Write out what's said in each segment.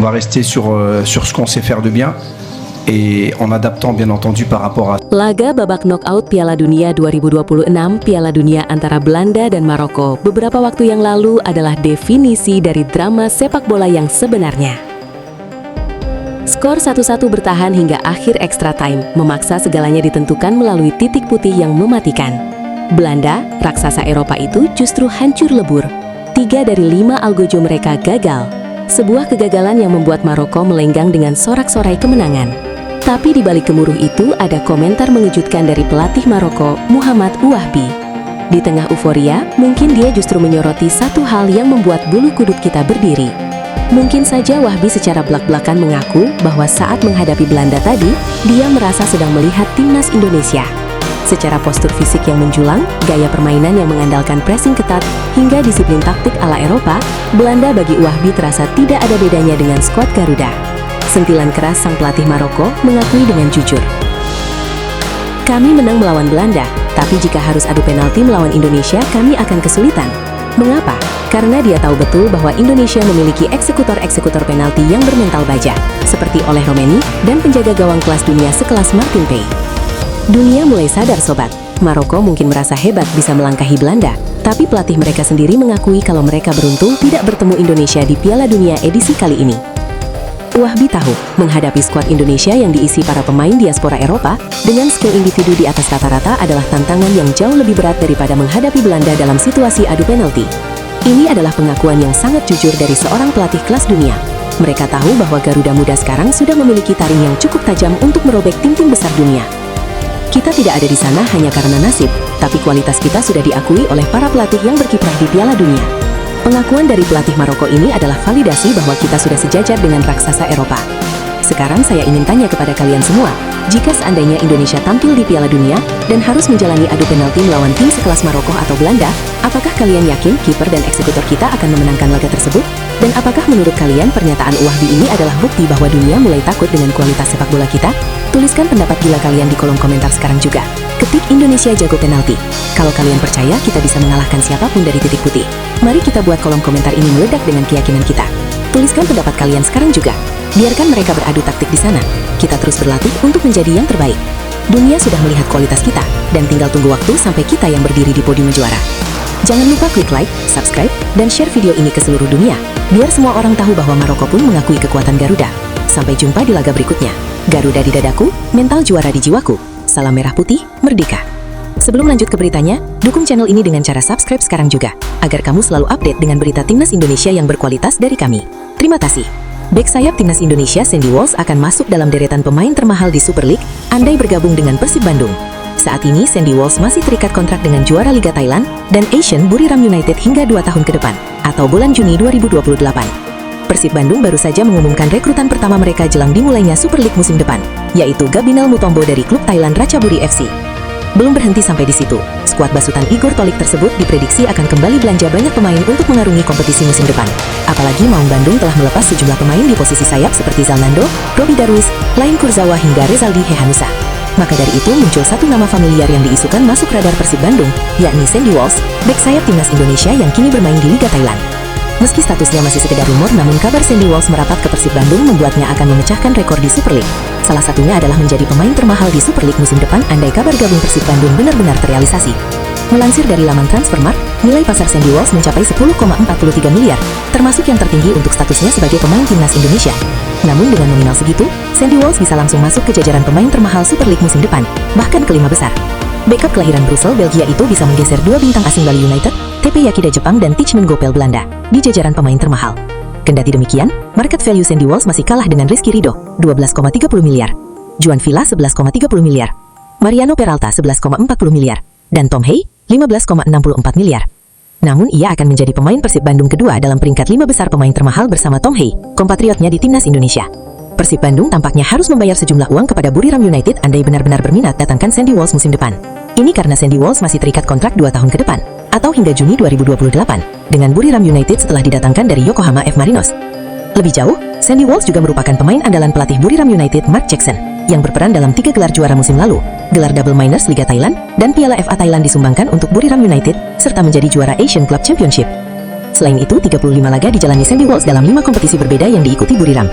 On va rester sur ce qu'on sait faire de bien et en adaptant bien entendu par rapport à. Laga babak knockout Piala Dunia 2026 Piala Dunia antara Belanda dan Maroko beberapa waktu yang lalu adalah definisi dari drama sepak bola yang sebenarnya. Skor 1-1 bertahan hingga akhir extra time, memaksa segalanya ditentukan melalui titik putih yang mematikan. Belanda, raksasa Eropa itu justru hancur lebur. 3 dari 5 algojo mereka gagal. Sebuah kegagalan yang membuat Maroko melenggang dengan sorak-sorai kemenangan. Tapi di balik gemuruh itu ada komentar mengejutkan dari pelatih Maroko, Muhammad Ouahbi. Di tengah euforia, mungkin dia justru menyoroti satu hal yang membuat bulu kuduk kita berdiri. Mungkin saja Ouahbi secara belak-belakan mengaku bahwa saat menghadapi Belanda tadi, dia merasa sedang melihat timnas Indonesia. Secara postur fisik yang menjulang, gaya permainan yang mengandalkan pressing ketat, hingga disiplin taktik ala Eropa, Belanda bagi Ouahbi terasa tidak ada bedanya dengan skuad Garuda. Sentilan keras sang pelatih Maroko mengakui dengan jujur. Kami menang melawan Belanda, tapi jika harus adu penalti melawan Indonesia, kami akan kesulitan. Mengapa? Karena dia tahu betul bahwa Indonesia memiliki eksekutor-eksekutor penalti yang bermental baja, seperti Oleh Romeni dan penjaga gawang kelas dunia sekelas Martin Pay. Dunia mulai sadar sobat, Maroko mungkin merasa hebat bisa melangkahi Belanda, tapi pelatih mereka sendiri mengakui kalau mereka beruntung tidak bertemu Indonesia di Piala Dunia edisi kali ini. Ouahbi tahu, menghadapi skuad Indonesia yang diisi para pemain diaspora Eropa, dengan skill individu di atas rata-rata adalah tantangan yang jauh lebih berat daripada menghadapi Belanda dalam situasi adu penalti. Ini adalah pengakuan yang sangat jujur dari seorang pelatih kelas dunia. Mereka tahu bahwa Garuda muda sekarang sudah memiliki taring yang cukup tajam untuk merobek tim-tim besar dunia. Kita tidak ada di sana hanya karena nasib, tapi kualitas kita sudah diakui oleh para pelatih yang berkiprah di Piala Dunia. Pengakuan dari pelatih Maroko ini adalah validasi bahwa kita sudah sejajar dengan raksasa Eropa. Sekarang saya ingin tanya kepada kalian semua, jika seandainya Indonesia tampil di Piala Dunia dan harus menjalani adu penalti melawan tim sekelas Maroko atau Belanda, apakah kalian yakin kiper dan eksekutor kita akan memenangkan laga tersebut? Dan apakah menurut kalian pernyataan Ouahbi ini adalah bukti bahwa dunia mulai takut dengan kualitas sepak bola kita? Tuliskan pendapat gila kalian di kolom komentar sekarang juga. Ketik Indonesia jago penalti. Kalau kalian percaya kita bisa mengalahkan siapapun dari titik putih, mari kita buat kolom komentar ini meledak dengan keyakinan kita. Tuliskan pendapat kalian sekarang juga. Biarkan mereka beradu taktik di sana. Kita terus berlatih untuk menjadi yang terbaik. Dunia sudah melihat kualitas kita, dan tinggal tunggu waktu sampai kita yang berdiri di podium juara. Jangan lupa klik like, subscribe, dan share video ini ke seluruh dunia, biar semua orang tahu bahwa Maroko pun mengakui kekuatan Garuda. Sampai jumpa di laga berikutnya. Garuda di dadaku, mental juara di jiwaku. Salam merah putih, merdeka. Sebelum lanjut ke beritanya, dukung channel ini dengan cara subscribe sekarang juga, agar kamu selalu update dengan berita timnas Indonesia yang berkualitas dari kami. Terima kasih. Bek sayap timnas Indonesia Sandy Walsh akan masuk dalam deretan pemain termahal di Super League, andai bergabung dengan Persib Bandung. Saat ini Sandy Walsh masih terikat kontrak dengan juara Liga Thailand dan Asian Buriram United hingga 2 tahun ke depan, atau bulan Juni 2028. Persib Bandung baru saja mengumumkan rekrutan pertama mereka jelang dimulainya Super League musim depan, yaitu Gabinal Mutombo dari klub Thailand Ratchaburi FC. Belum berhenti sampai di situ, skuad basutan Igor Tolik tersebut diprediksi akan kembali belanja banyak pemain untuk mengarungi kompetisi musim depan. Apalagi Maung Bandung telah melepas sejumlah pemain di posisi sayap seperti Zalnando, Robi Darwis, Lain Kurzawa hingga Rezaldi Hehanusa. Maka dari itu muncul satu nama familiar yang diisukan masuk radar Persib Bandung, yakni Sandy Walsh, bek sayap timnas Indonesia yang kini bermain di Liga Thailand. Meski statusnya masih sekedar rumor, namun kabar Sandy Walsh merapat ke Persib Bandung membuatnya akan memecahkan rekor di Super League. Salah satunya adalah menjadi pemain termahal di Super League musim depan andai kabar gabung Persib Bandung benar-benar terrealisasi. Melansir dari laman Transfermarkt, nilai pasar Sandy Walsh mencapai 10,43 miliar, termasuk yang tertinggi untuk statusnya sebagai pemain timnas Indonesia. Namun dengan nominal segitu, Sandy Walsh bisa langsung masuk ke jajaran pemain termahal Super League musim depan, bahkan ke 5 besar. Backup kelahiran Brussels, Belgia itu bisa menggeser 2 bintang asing Bali United, TP Yakida Jepang dan Tichman Gopel Belanda di jajaran pemain termahal. Kendati demikian, market value Sandy Walsh masih kalah dengan Rizky Ridho, 12,30 miliar, Juan Villa 11,30 miliar, Mariano Peralta 11,40 miliar, dan Tom Hey 15,64 miliar. Namun ia akan menjadi pemain Persib Bandung kedua dalam peringkat 5 besar pemain termahal bersama Tom Hey, kompatriotnya di timnas Indonesia. Persib Bandung tampaknya harus membayar sejumlah uang kepada Buriram United andai benar-benar berminat datangkan Sandy Walsh musim depan. Ini karena Sandy Walsh masih terikat kontrak 2 tahun ke depan, atau hingga Juni 2028, dengan Buriram United setelah didatangkan dari Yokohama F. Marinos. Lebih jauh, Sandy Walsh juga merupakan pemain andalan pelatih Buriram United Mark Jackson, yang berperan dalam 3 gelar juara musim lalu, gelar Double Minors Liga Thailand, dan Piala FA Thailand disumbangkan untuk Buriram United, serta menjadi juara Asian Club Championship. Selain itu, 35 laga dijalani Sandy Walsh dalam 5 kompetisi berbeda yang diikuti Buriram.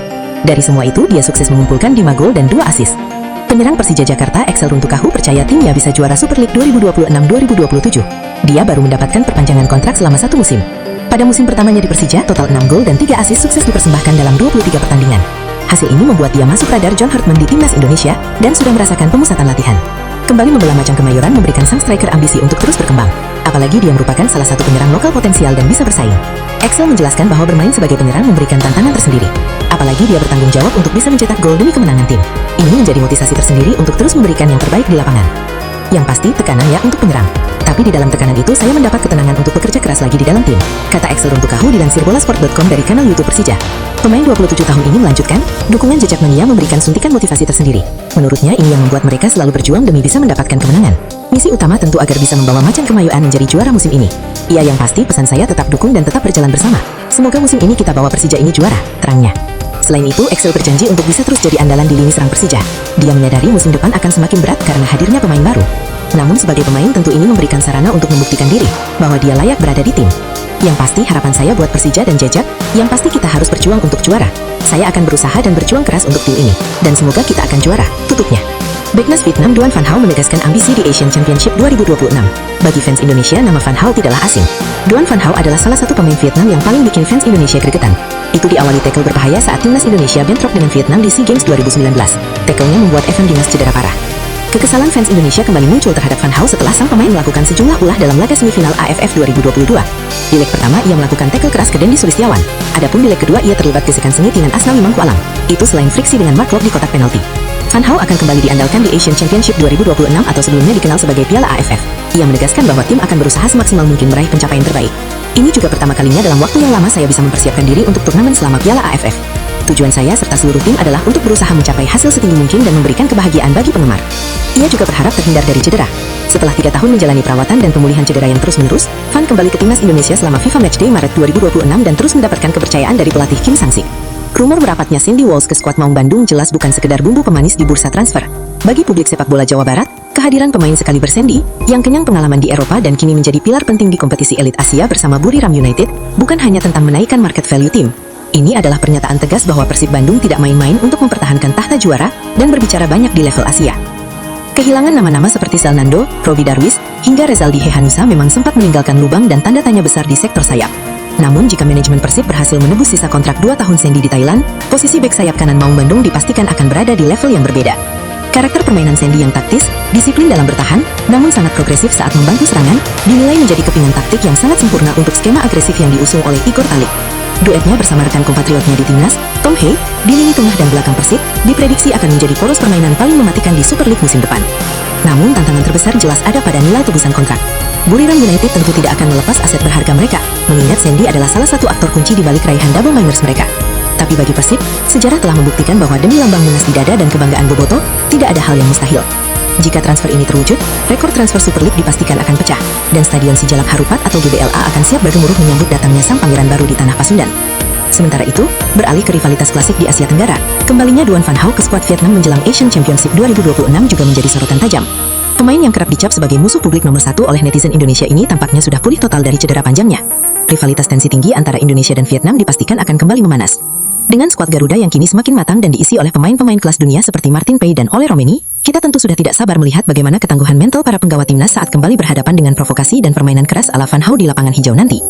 Dari semua itu, dia sukses mengumpulkan 5 gol dan 2 assist. Penyerang Persija Jakarta Excel Runtukahu percaya timnya bisa juara Super League 2026-2027. Dia baru mendapatkan perpanjangan kontrak selama 1 musim. Pada musim pertamanya di Persija, total 6 gol dan 3 assist sukses dipersembahkan dalam 23 pertandingan. Hasil ini membuat dia masuk radar John Hartman di timnas Indonesia dan sudah merasakan pemusatan latihan. Kembali membelah Macan Kemayoran memberikan sang striker ambisi untuk terus berkembang. Apalagi dia merupakan salah satu penyerang lokal potensial dan bisa bersaing. Excel menjelaskan bahwa bermain sebagai penyerang memberikan tantangan tersendiri. Apalagi dia bertanggung jawab untuk bisa mencetak gol demi kemenangan tim. Ini menjadi motivasi tersendiri untuk terus memberikan yang terbaik di lapangan. Yang pasti tekanan ya untuk penyerang. Tapi di dalam tekanan itu saya mendapat ketenangan untuk bekerja keras lagi di dalam tim, kata Excel Runtukahu dilansir bolasport.com dari kanal YouTube Persija. Pemain 27 tahun ini melanjutkan, dukungan jejak mania memberikan suntikan motivasi tersendiri. Menurutnya ini yang membuat mereka selalu berjuang demi bisa mendapatkan kemenangan. Misi utama tentu agar bisa membawa Macan Kemayoran menjadi juara musim ini. Ya yang pasti pesan saya tetap dukung dan tetap berjalan bersama. Semoga musim ini kita bawa Persija ini juara, terangnya. Selain itu, Excel berjanji untuk bisa terus jadi andalan di lini serang Persija. Dia menyadari musim depan akan semakin berat karena hadirnya pemain baru. Namun sebagai pemain tentu ini memberikan sarana untuk membuktikan diri bahwa dia layak berada di tim. Yang pasti harapan saya buat Persija dan Jejak, yang pasti kita harus berjuang untuk juara. Saya akan berusaha dan berjuang keras untuk tim ini, dan semoga kita akan juara, tutupnya. Backnas Vietnam Duan Van Hau menegaskan ambisi di Asian Championship 2026. Bagi fans Indonesia, nama Van Hau tidaklah asing. Duan Van Hau adalah salah satu pemain Vietnam yang paling bikin fans Indonesia gregetan. Itu diawali tackle berbahaya saat timnas Indonesia bentrok dengan Vietnam di SEA Games 2019. Tackle-nya membuat Evan Dimas cedera parah. Kekesalan fans Indonesia kembali muncul terhadap Van Hau setelah sang pemain melakukan sejumlah ulah dalam laga semifinal AFF 2022. Di leg pertama, ia melakukan tackle keras ke Dendi Sulistiawan. Adapun di leg kedua, ia terlibat gesekan sengit dengan Asnawi Mangkualam. Itu selain friksi dengan Mark Locke di kotak penalti. Van Hau akan kembali diandalkan di Asian Championship 2026 atau sebelumnya dikenal sebagai Piala AFF. Ia menegaskan bahwa tim akan berusaha semaksimal mungkin meraih pencapaian terbaik. Ini juga pertama kalinya dalam waktu yang lama saya bisa mempersiapkan diri untuk turnamen selama Piala AFF. Tujuan saya serta seluruh tim adalah untuk berusaha mencapai hasil setinggi mungkin dan memberikan kebahagiaan bagi penggemar. Ia juga berharap terhindar dari cedera. Setelah 3 tahun menjalani perawatan dan pemulihan cedera yang terus-menerus, Van kembali ke timnas Indonesia selama FIFA Matchday Maret 2026 dan terus mendapatkan kepercayaan dari pelatih Kim Sang-sik. Rumor merapatnya Sandy Walsh ke skuad Maung Bandung jelas bukan sekedar bumbu pemanis di bursa transfer. Bagi publik sepak bola Jawa Barat, kehadiran pemain sekaliber Sandy, yang kenyang pengalaman di Eropa dan kini menjadi pilar penting di kompetisi elit Asia bersama Buriram United, bukan hanya tentang menaikkan market value tim. Ini adalah pernyataan tegas bahwa Persib Bandung tidak main-main untuk mempertahankan tahta juara dan berbicara banyak di level Asia. Kehilangan nama-nama seperti Zalnando, Robi Darwis, hingga Rezaldi Hehanusa memang sempat meninggalkan lubang dan tanda tanya besar di sektor sayap. Namun jika manajemen Persib berhasil menebus sisa kontrak 2 tahun Sandy di Thailand, posisi bek sayap kanan Maung Bandung dipastikan akan berada di level yang berbeda. Karakter permainan Sandy yang taktis, disiplin dalam bertahan, namun sangat progresif saat membantu serangan, dinilai menjadi kepingan taktik yang sangat sempurna untuk skema agresif yang diusung oleh Igor Talik. Duetnya bersama rekan kompatriotnya di timnas, Tom Hay, di lini tengah dan belakang Persib, diprediksi akan menjadi poros permainan paling mematikan di Super League musim depan. Namun tantangan terbesar jelas ada pada nilai tebusan kontrak. Buriram United tentu tidak akan melepas aset berharga mereka, mengingat Sandy adalah salah satu aktor kunci di balik raihan double minors mereka. Tapi bagi Persib, sejarah telah membuktikan bahwa demi lambang Munas di dada dan kebanggaan Boboto, tidak ada hal yang mustahil. Jika transfer ini terwujud, rekor transfer Super League dipastikan akan pecah, dan Stadion Sijalak Harupat atau GBLA akan siap bergemuruh menyambut datangnya sang pangeran baru di tanah Pasundan. Sementara itu, beralih ke rivalitas klasik di Asia Tenggara, kembalinya Duan Van Hau ke skuad Vietnam menjelang Asian Championship 2026 juga menjadi sorotan tajam. Pemain yang kerap dicap sebagai musuh publik nomor 1 oleh netizen Indonesia ini tampaknya sudah pulih total dari cedera panjangnya. Rivalitas tensi tinggi antara Indonesia dan Vietnam dipastikan akan kembali memanas. Dengan skuad Garuda yang kini semakin matang dan diisi oleh pemain-pemain kelas dunia seperti Martin Pay dan Ole Romeni, kita tentu sudah tidak sabar melihat bagaimana ketangguhan mental para penggawa timnas saat kembali berhadapan dengan provokasi dan permainan keras ala Van Hau di lapangan hijau nanti.